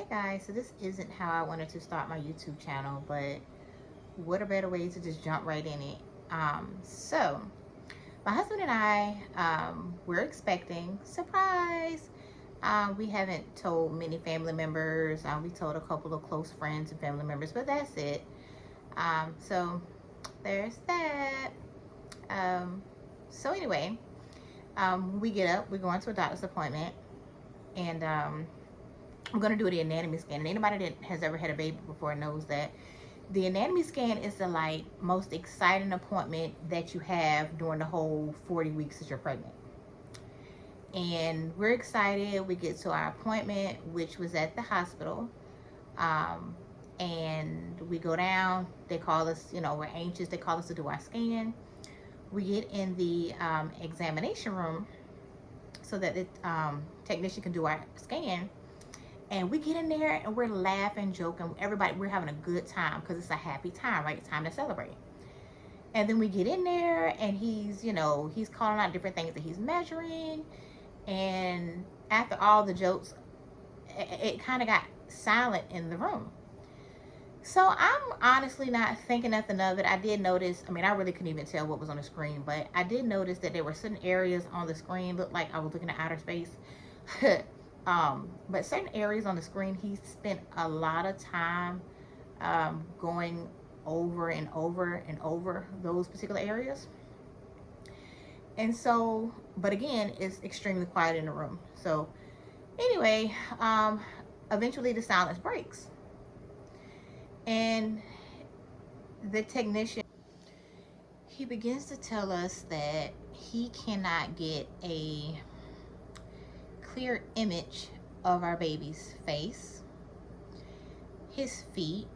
Hey guys, so this isn't how I wanted to start my YouTube channel, but what a better way to just jump right in it. So my husband and I, we're expecting, surprise. We haven't told many family members. We told a couple of close friends and family members, but that's it. So there's that. Um, so anyway, we get up, we go into a doctor's appointment, and I'm going to do the anatomy scan. And anybody that has ever had a baby before knows that the anatomy scan is the most exciting appointment that you have during the whole 40 weeks that you're pregnant. And we're excited. We get to our appointment, which was at the hospital. And we go down. They call us, we're anxious. They call us to do our scan. We get in the examination room so that the technician can do our scan. And we get in there and we're laughing, joking. Everybody, we're having a good time because it's a happy time, right? It's time to celebrate. And then we get in there and he's calling out different things that he's measuring. And after all the jokes, it kind of got silent in the room. So I'm honestly not thinking nothing of it. I did notice, I really couldn't even tell what was on the screen, but I did notice that there were certain areas on the screen looked like I was looking at outer space. But certain areas on the screen, he spent a lot of time going over and over and over those particular areas. And so, but again, it's extremely quiet in the room. So anyway, eventually the silence breaks. And the technician, he begins to tell us that he cannot get a clear image of our baby's face, his feet.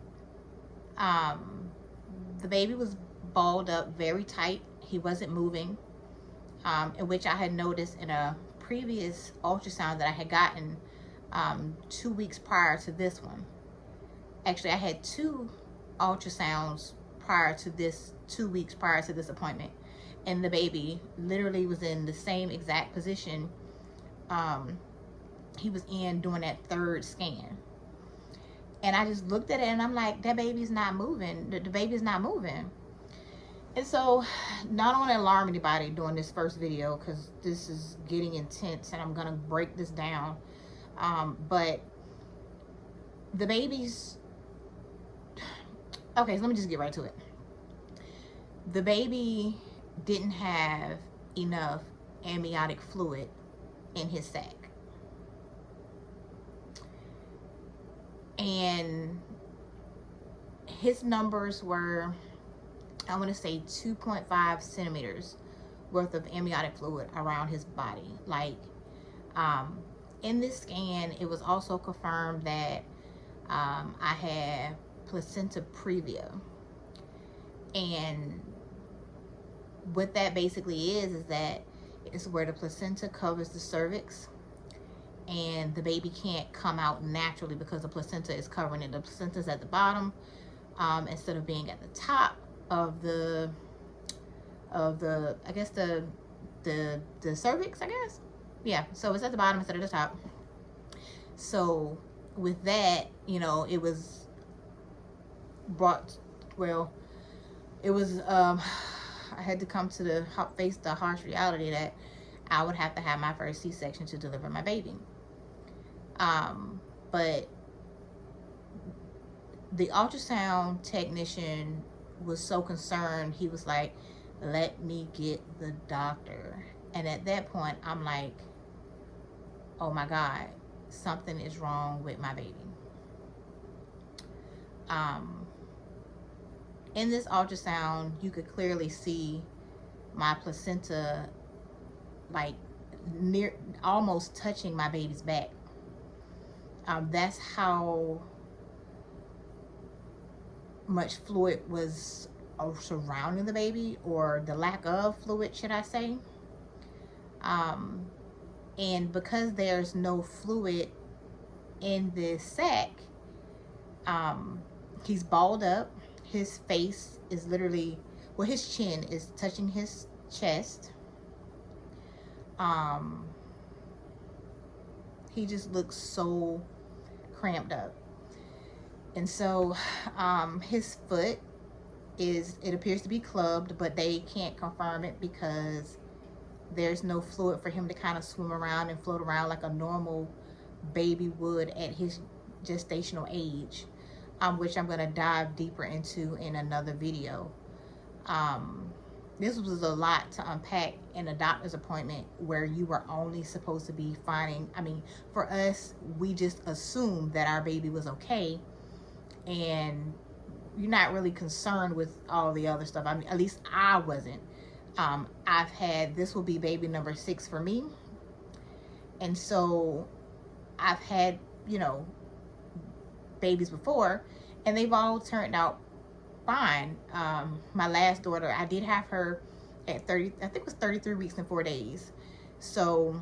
The baby was balled up very tight. He wasn't moving, in which I had noticed in a previous ultrasound that I had gotten 2 weeks prior to this one. Actually, I had 2 ultrasounds prior to this, 2 weeks prior to this appointment, and the baby literally was in the same exact position he was in during that 3rd scan. And I just looked at it and I'm like, that baby's not moving. The baby's not moving. And so, not want to alarm anybody during this first video because this is getting intense and I'm gonna break this down. But the baby's okay, so let me just get right to it. The baby didn't have enough amniotic fluid in his sac. And his numbers were, I want to say 2.5 centimeters worth of amniotic fluid around his body. In this scan, it was also confirmed that I had Placenta Previa. And what that basically is that it's where the placenta covers the cervix and the baby can't come out naturally because the placenta is covering it. The placenta is at the bottom instead of being at the top of the I guess the cervix, I guess. Yeah, so it's at the bottom instead of the top. So with that, it was brought, well, it was I had to come to face the harsh reality that I would have to have my first C-section to deliver my baby. But the ultrasound technician was so concerned, he was like, let me get the doctor. And at that point, I'm like, oh my God, something is wrong with my baby. In this ultrasound, you could clearly see my placenta near, almost touching my baby's back. That's how much fluid was surrounding the baby, or the lack of fluid, should I say. And because there's no fluid in this sac, he's balled up. His face is literally, well, his chin is touching his chest. He just looks so cramped up. And so his foot it appears to be clubbed, but they can't confirm it because there's no fluid for him to kind of swim around and float around like a normal baby would at his gestational age, which I'm going to dive deeper into in another video. This was a lot to unpack in a doctor's appointment where you were only supposed to be finding, I mean, for us, we just assumed that our baby was okay, and you're not really concerned with all the other stuff. I mean, at least I wasn't. I've had, this will be baby number 6 for me. And so I've had, you know, babies before, and they've all turned out fine. My last daughter, I did have her at 30, I think it was 33 weeks and 4 days. So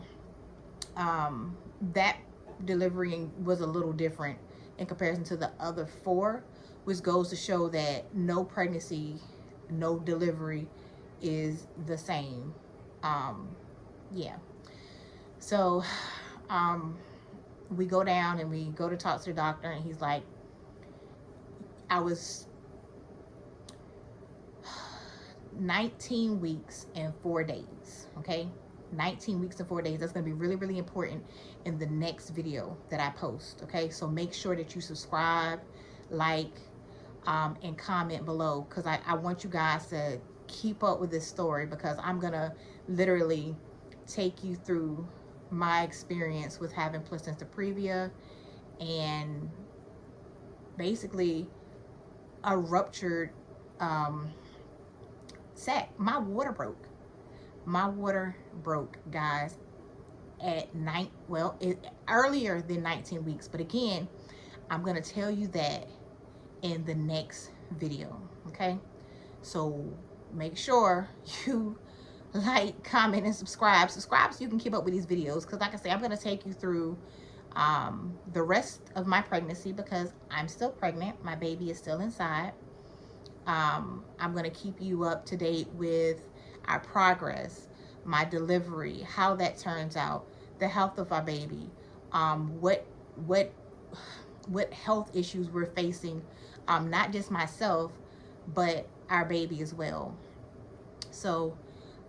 that delivery was a little different in comparison to the other 4, which goes to show that no pregnancy, no delivery is the same. Yeah. So we go down and we go to talk to the doctor, and he's like, I was 19 weeks and 4 days. Okay, 19 weeks and 4 days. That's going to be really, really important in the next video that I post. Okay, so make sure that you subscribe, like, and comment below, because I want you guys to keep up with this story, because I'm gonna literally take you through my experience with having placenta previa and basically a ruptured sac. My water broke, guys, at earlier than 19 weeks. But again, I'm gonna tell you that in the next video. Okay, so make sure you like, comment, and subscribe so you can keep up with these videos, because like I say, I'm going to take you through the rest of my pregnancy, because I'm still pregnant. My baby is still inside. I'm going to keep you up to date with our progress, my delivery, how that turns out, the health of our baby, what health issues we're facing, not just myself, but our baby as well. So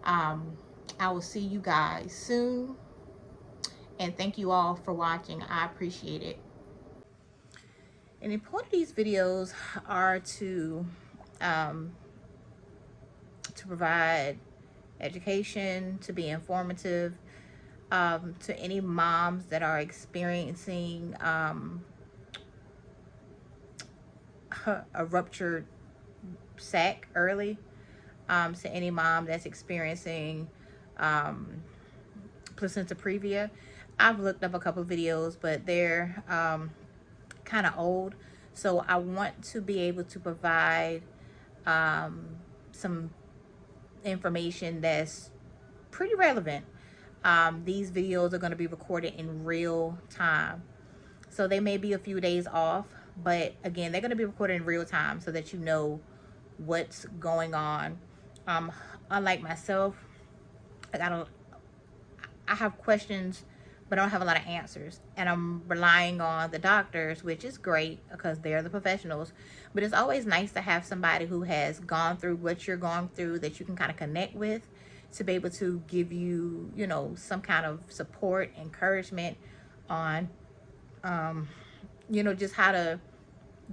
I will see you guys soon, and thank you all for watching. I appreciate it. And the point of these videos are to provide education, to be informative, to any moms that are experiencing a ruptured sac early, to any mom that's experiencing placenta previa. I've looked up a couple of videos, but they're kind of old, so I want to be able to provide some information that's pretty relevant. These videos are going to be recorded in real time, so they may be a few days off, but again, they're going to be recorded in real time so that you know what's going on. Unlike myself, I have questions, but I don't have a lot of answers, and I'm relying on the doctors, which is great because they're the professionals. But it's always nice to have somebody who has gone through what you're going through, that you can kind of connect with, to be able to give you, you know, some kind of support, encouragement on, you know, just how to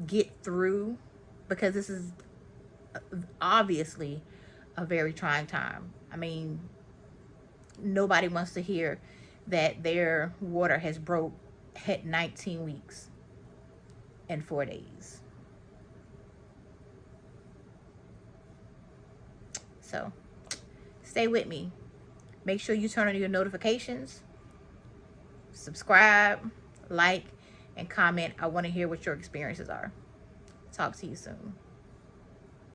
get through, because this is obviously a very trying time. I mean, nobody wants to hear that their water has broke at 19 weeks and 4 days. So stay with me. Make sure you turn on your notifications, subscribe, like, and comment. I want to hear what your experiences are. Talk to you soon.